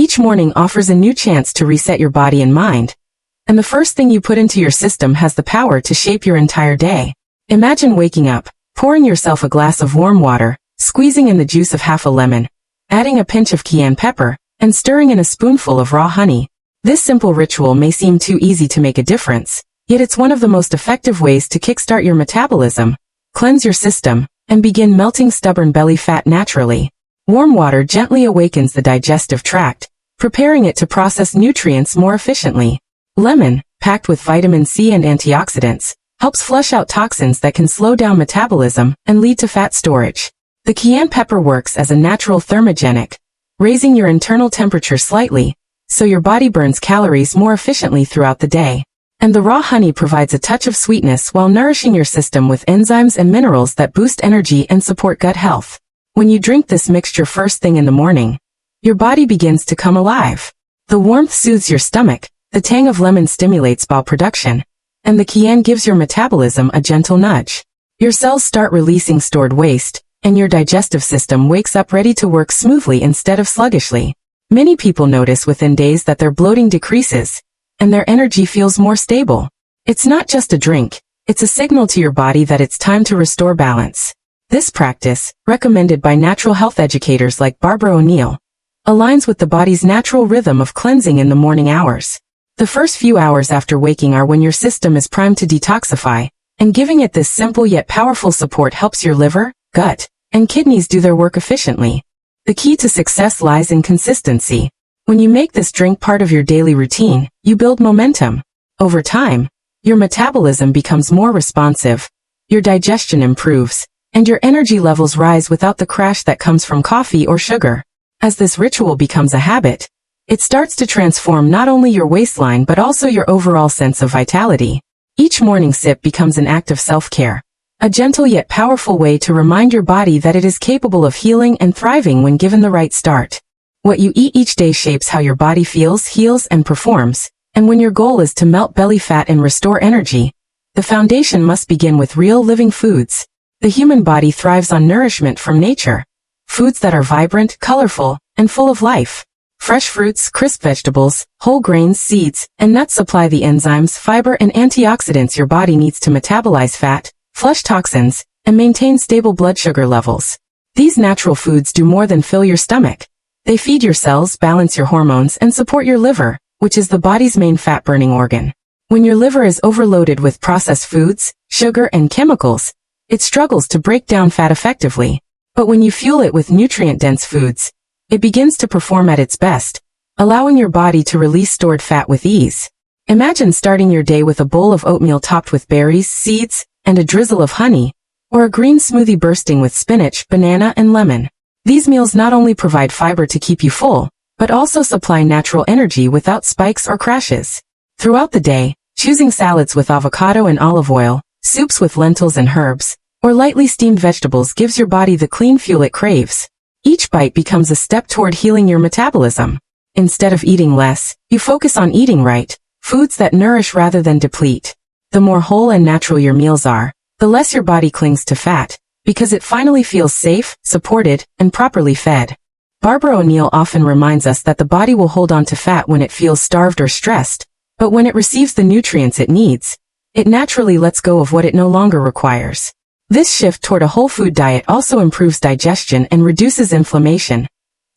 Each morning offers a new chance to reset your body and mind, and the first thing you put into your system has the power to shape your entire day. Imagine waking up, pouring yourself a glass of warm water, squeezing in the juice of half a lemon, adding a pinch of cayenne pepper, and stirring in a spoonful of raw honey. This simple ritual may seem too easy to make a difference, yet it's one of the most effective ways to kickstart your metabolism, cleanse your system, and begin melting stubborn belly fat naturally. Warm water gently awakens the digestive tract, preparing it to process nutrients more efficiently. Lemon, packed with vitamin C and antioxidants, helps flush out toxins that can slow down metabolism and lead to fat storage. The cayenne pepper works as a natural thermogenic, raising your internal temperature slightly, so your body burns calories more efficiently throughout the day. And the raw honey provides a touch of sweetness while nourishing your system with enzymes and minerals that boost energy and support gut health. When you drink this mixture first thing in the morning, your body begins to come alive. The warmth soothes your stomach, the tang of lemon stimulates bile production, and the cayenne gives your metabolism a gentle nudge. Your cells start releasing stored waste, and your digestive system wakes up ready to work smoothly instead of sluggishly. Many people notice within days that their bloating decreases, and their energy feels more stable. It's not just a drink, it's a signal to your body that it's time to restore balance. This practice, recommended by natural health educators like Barbara O'Neill, aligns with the body's natural rhythm of cleansing in the morning hours. The first few hours after waking are when your system is primed to detoxify, and giving it this simple yet powerful support helps your liver, gut, and kidneys do their work efficiently. The key to success lies in consistency. When you make this drink part of your daily routine, you build momentum. Over time, your metabolism becomes more responsive, your digestion improves, and your energy levels rise without the crash that comes from coffee or sugar. As this ritual becomes a habit, it starts to transform not only your waistline but also your overall sense of vitality. Each morning sip becomes an act of self-care, a gentle yet powerful way to remind your body that it is capable of healing and thriving when given the right start. What you eat each day shapes how your body feels, heals, and performs, and when your goal is to melt belly fat and restore energy, the foundation must begin with real living foods. The human body thrives on nourishment from nature. Foods that are vibrant, colorful, and full of life. Fresh fruits, crisp vegetables, whole grains, seeds, and nuts supply the enzymes, fiber, and antioxidants your body needs to metabolize fat, flush toxins, and maintain stable blood sugar levels. These natural foods do more than fill your stomach. They feed your cells, balance your hormones, and support your liver, which is the body's main fat-burning organ. When your liver is overloaded with processed foods, sugar, and chemicals, it struggles to break down fat effectively. But when you fuel it with nutrient-dense foods, it begins to perform at its best, allowing your body to release stored fat with ease. Imagine starting your day with a bowl of oatmeal topped with berries, seeds, and a drizzle of honey, or a green smoothie bursting with spinach, banana, and lemon. These meals not only provide fiber to keep you full, but also supply natural energy without spikes or crashes. Throughout the day, choosing salads with avocado and olive oil, soups with lentils and herbs, or lightly steamed vegetables gives your body the clean fuel it craves. Each bite becomes a step toward healing your metabolism. Instead of eating less, you focus on eating right, foods that nourish rather than deplete. The more whole and natural your meals are, the less your body clings to fat, because it finally feels safe, supported, and properly fed. Barbara O'Neill often reminds us that the body will hold on to fat when it feels starved or stressed, but when it receives the nutrients it needs, it naturally lets go of what it no longer requires. This shift toward a whole food diet also improves digestion and reduces inflammation,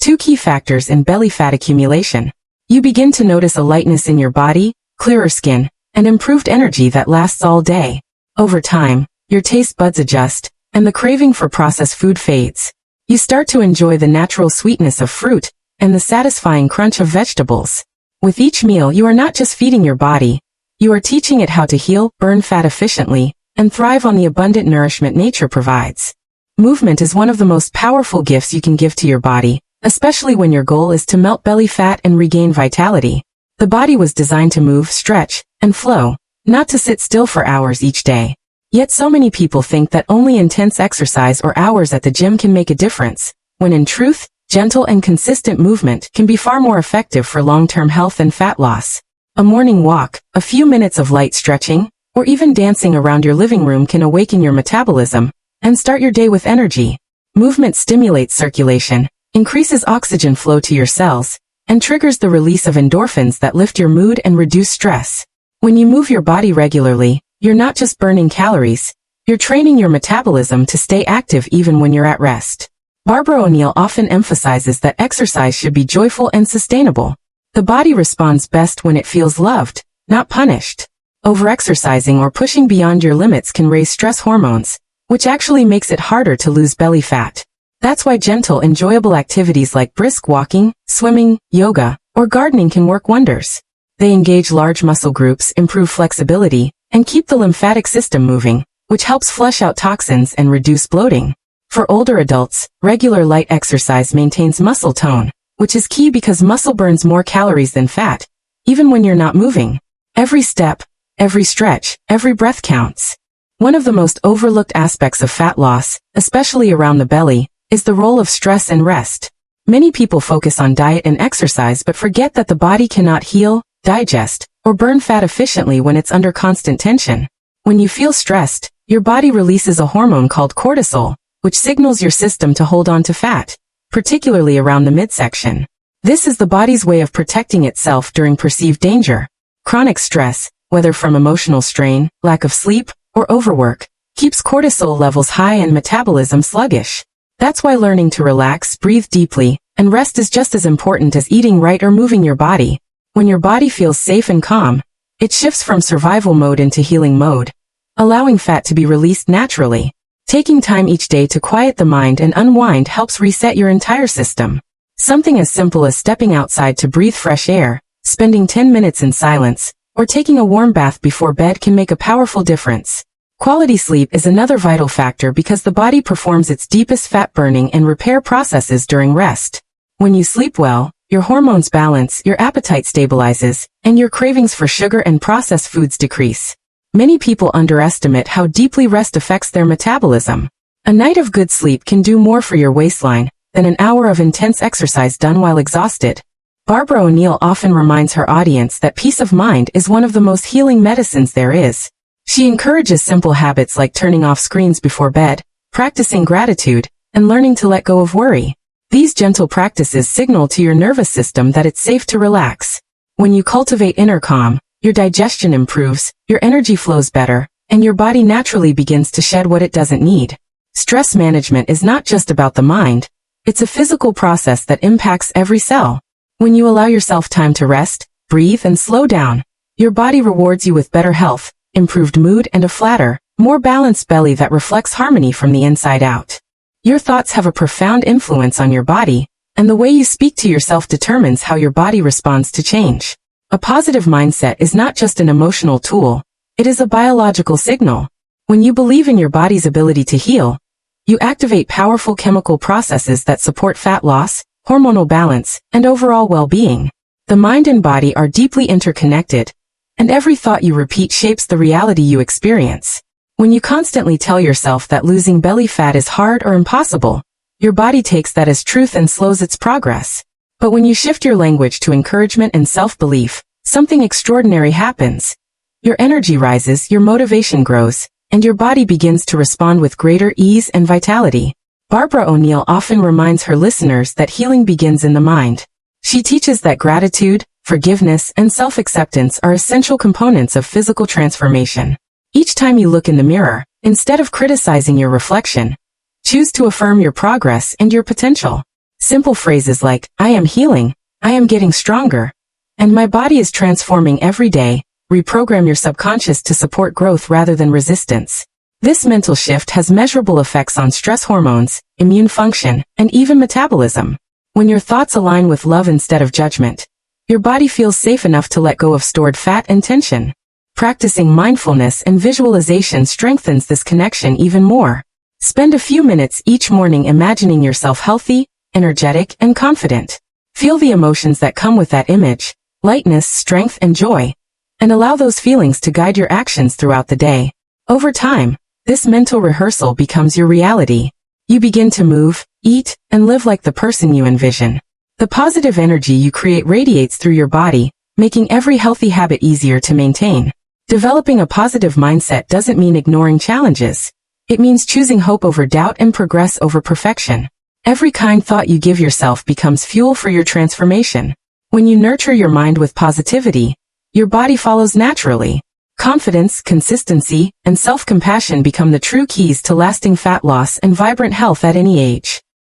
two key factors in belly fat accumulation. You begin to notice a lightness in your body, clearer skin, and improved energy that lasts all day. Over time, your taste buds adjust, and the craving for processed food fades. You start to enjoy the natural sweetness of fruit and the satisfying crunch of vegetables. With each meal, you are not just feeding your body, you are teaching it how to heal, burn fat efficiently, and thrive on the abundant nourishment nature provides. Movement is one of the most powerful gifts you can give to your body, especially when your goal is to melt belly fat and regain vitality. The body was designed to move, stretch, and flow, not to sit still for hours each day. Yet so many people think that only intense exercise or hours at the gym can make a difference, when in truth, gentle and consistent movement can be far more effective for long-term health and fat loss. A morning walk, a few minutes of light stretching, or even dancing around your living room can awaken your metabolism and start your day with energy. Movement stimulates circulation, increases oxygen flow to your cells, and triggers the release of endorphins that lift your mood and reduce stress. When you move your body regularly, you're not just burning calories, you're training your metabolism to stay active even when you're at rest. Barbara O'Neill often emphasizes that exercise should be joyful and sustainable. The body responds best when it feels loved, not punished. Overexercising or pushing beyond your limits can raise stress hormones, which actually makes it harder to lose belly fat. That's why gentle, enjoyable activities like brisk walking, swimming, yoga, or gardening can work wonders. They engage large muscle groups, improve flexibility, and keep the lymphatic system moving, which helps flush out toxins and reduce bloating. For older adults, regular light exercise maintains muscle tone, which is key because muscle burns more calories than fat, even when you're not moving. Every step, every stretch, every breath counts. One of the most overlooked aspects of fat loss, especially around the belly, is the role of stress and rest. Many people focus on diet and exercise but forget that the body cannot heal, digest, or burn fat efficiently when it's under constant tension. When you feel stressed, your body releases a hormone called cortisol, which signals your system to hold on to fat, particularly around the midsection. This is the body's way of protecting itself during perceived danger. Chronic stress, whether from emotional strain, lack of sleep, or overwork, keeps cortisol levels high and metabolism sluggish. That's why learning to relax, breathe deeply, and rest is just as important as eating right or moving your body. When your body feels safe and calm, it shifts from survival mode into healing mode, allowing fat to be released naturally. Taking time each day to quiet the mind and unwind helps reset your entire system. Something as simple as stepping outside to breathe fresh air, spending 10 minutes in silence, or taking a warm bath before bed can make a powerful difference. Quality sleep is another vital factor because the body performs its deepest fat burning and repair processes during rest. When you sleep well, your hormones balance, your appetite stabilizes, and your cravings for sugar and processed foods decrease. Many people underestimate how deeply rest affects their metabolism. A night of good sleep can do more for your waistline than an hour of intense exercise done while exhausted. Barbara O'Neill often reminds her audience that peace of mind is one of the most healing medicines there is. She encourages simple habits like turning off screens before bed, practicing gratitude, and learning to let go of worry. These gentle practices signal to your nervous system that it's safe to relax. When you cultivate inner calm, your digestion improves, your energy flows better, and your body naturally begins to shed what it doesn't need. Stress management is not just about the mind, it's a physical process that impacts every cell. When you allow yourself time to rest, breathe, and slow down, your body rewards you with better health, improved mood, and a flatter, more balanced belly that reflects harmony from the inside out. Your thoughts have a profound influence on your body, and the way you speak to yourself determines how your body responds to change. A positive mindset is not just an emotional tool, it is a biological signal. When you believe in your body's ability to heal, you activate powerful chemical processes that support fat loss, hormonal balance, and overall well-being. The mind and body are deeply interconnected, and every thought you repeat shapes the reality you experience. When you constantly tell yourself that losing belly fat is hard or impossible, your body takes that as truth and slows its progress. But when you shift your language to encouragement and self-belief, something extraordinary happens. Your energy rises, your motivation grows, and your body begins to respond with greater ease and vitality. Barbara O'Neill often reminds her listeners that healing begins in the mind. She teaches that gratitude, forgiveness, and self-acceptance are essential components of physical transformation. Each time you look in the mirror, instead of criticizing your reflection, choose to affirm your progress and your potential. Simple phrases like, I am healing, I am getting stronger, and my body is transforming every day, reprogram your subconscious to support growth rather than resistance. This mental shift has measurable effects on stress hormones, immune function, and even metabolism. When your thoughts align with love instead of judgment, your body feels safe enough to let go of stored fat and tension. Practicing mindfulness and visualization strengthens this connection even more. Spend a few minutes each morning imagining yourself healthy, energetic, and confident. Feel the emotions that come with that image, lightness, strength, and joy, and allow those feelings to guide your actions throughout the day. Over time, this mental rehearsal becomes your reality. You begin to move, eat, and live like the person you envision. The positive energy you create radiates through your body, making every healthy habit easier to maintain. Developing a positive mindset doesn't mean ignoring challenges. It means choosing hope over doubt and progress over perfection. Every kind thought you give yourself becomes fuel for your transformation. When you nurture your mind with positivity, your body follows naturally. Confidence, consistency, and self-compassion become the true keys to lasting fat loss and vibrant health at any age.